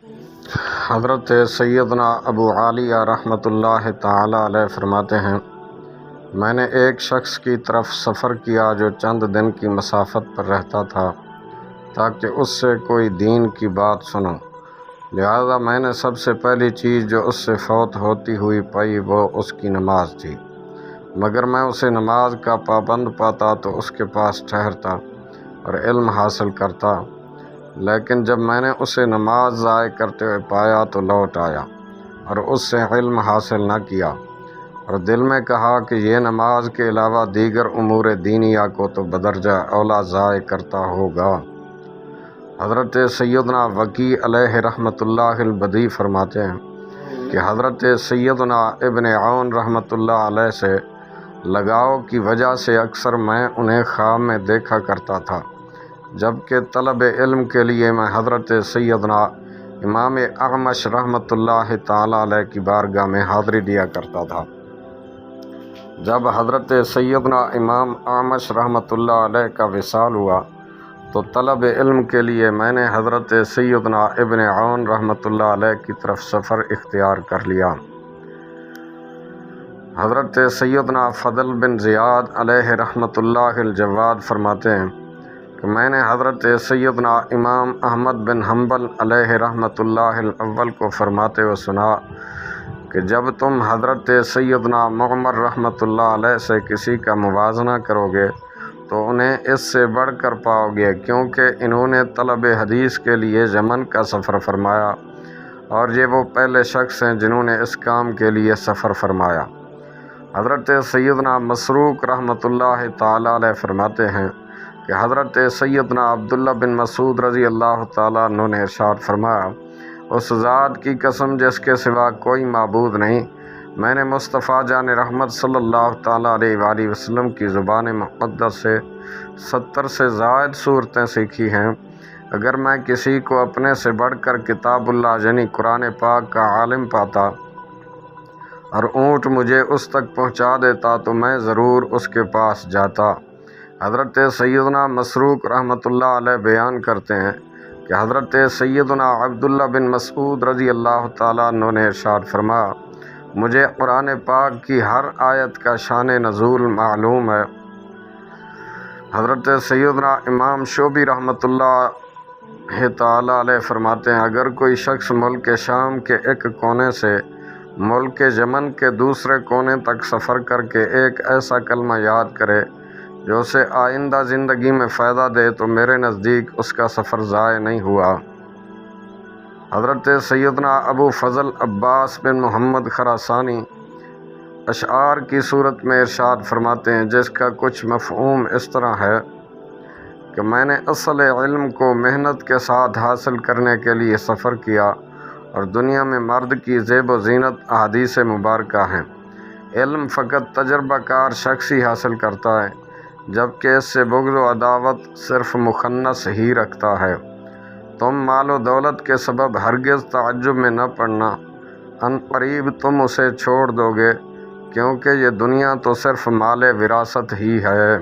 حضرت سیدنا ابو عالیہ رحمۃ اللہ تعالی علیہ فرماتے ہیں، میں نے ایک شخص کی طرف سفر کیا جو چند دن کی مسافت پر رہتا تھا تاکہ اس سے کوئی دین کی بات سنوں۔ لہذا میں نے سب سے پہلی چیز جو اس سے فوت ہوتی ہوئی پائی وہ اس کی نماز تھی، مگر میں اسے نماز کا پابند پاتا تو اس کے پاس ٹھہرتا اور علم حاصل کرتا، لیکن جب میں نے اسے نماز ضائع کرتے ہوئے پایا تو لوٹ آیا اور اس سے علم حاصل نہ کیا، اور دل میں کہا کہ یہ نماز کے علاوہ دیگر امور دینیہ کو تو بدرجہ اولا ضائع کرتا ہوگا۔ حضرت سیدنا وکیع علیہ رحمۃ اللہ البدیع فرماتے ہیں کہ حضرت سیدنا ابن عون رحمۃ اللہ علیہ سے لگاؤ کی وجہ سے اکثر میں انہیں خواب میں دیکھا کرتا تھا، جبکہ طلب علم کے لیے میں حضرت سیدنا امام اعمش رحمۃ اللہ تعالی علیہ کی بارگاہ میں حاضری دیا کرتا تھا۔ جب حضرت سیدنا امام اعمش رحمۃ اللہ علیہ کا وصال ہوا تو طلب علم کے لیے میں نے حضرت سیدنا ابن عون رحمۃ اللہ علیہ کی طرف سفر اختیار کر لیا۔ حضرت سیدنا فضل بن زیاد علیہ رحمۃ اللہ الجواد فرماتے ہیں کہ میں نے حضرت سیدنا امام احمد بن حنبل علیہ رحمۃ اللہ الاول کو فرماتے ہوئے سنا کہ جب تم حضرت سیدنا معمر رحمۃ اللہ علیہ سے کسی کا موازنہ کرو گے تو انہیں اس سے بڑھ کر پاؤ گے، کیونکہ انہوں نے طلب حدیث کے لیے یمن کا سفر فرمایا اور یہ وہ پہلے شخص ہیں جنہوں نے اس کام کے لیے سفر فرمایا۔ حضرت سیدنا مسروق رحمۃ اللہ تعالی علیہ فرماتے ہیں کہ حضرت سیدنا عبداللہ بن مسعود رضی اللہ تعالیٰ عنہ نے ارشاد فرمایا، اس ذات کی قسم جس کے سوا کوئی معبود نہیں، میں نے مصطفیٰ جان رحمت صلی اللہ تعالیٰ علیہ وآلہ وسلم کی زبان مقدس سے 70 سے زائد صورتیں سیکھی ہیں۔ اگر میں کسی کو اپنے سے بڑھ کر کتاب اللہ یعنی قرآن پاک کا عالم پاتا اور اونٹ مجھے اس تک پہنچا دیتا تو میں ضرور اس کے پاس جاتا۔ حضرت سیدنا مسروق رحمۃ اللہ علیہ بیان کرتے ہیں کہ حضرت سیدنا عبداللہ بن مسعود رضی اللہ تعالیٰ عنہ نے ارشاد فرمایا، مجھے قرآن پاک کی ہر آیت کا شان نزول معلوم ہے۔ حضرت سیدنا امام شعبی رحمۃ اللہ تعالیٰ علیہ فرماتے ہیں، اگر کوئی شخص ملک شام کے ایک کونے سے ملک یمن کے دوسرے کونے تک سفر کر کے ایک ایسا کلمہ یاد کرے جو اسے آئندہ زندگی میں فائدہ دے تو میرے نزدیک اس کا سفر ضائع نہیں ہوا۔ حضرت سیدنا ابو فضل عباس بن محمد خراسانی اشعار کی صورت میں ارشاد فرماتے ہیں، جس کا کچھ مفہوم اس طرح ہے کہ میں نے اصل علم کو محنت کے ساتھ حاصل کرنے کے لیے سفر کیا اور دنیا میں مرد کی زیب و زینت احادیث مبارکہ ہیں۔ علم فقط تجربہ کار شخص ہی حاصل کرتا ہے، جبکہ اس سے بغض و عداوت صرف مخنث ہی رکھتا ہے۔ تم مال و دولت کے سبب ہرگز تعجب میں نہ پڑنا، ان قریب تم اسے چھوڑ دو گے، کیونکہ یہ دنیا تو صرف مال وراثت ہی ہے۔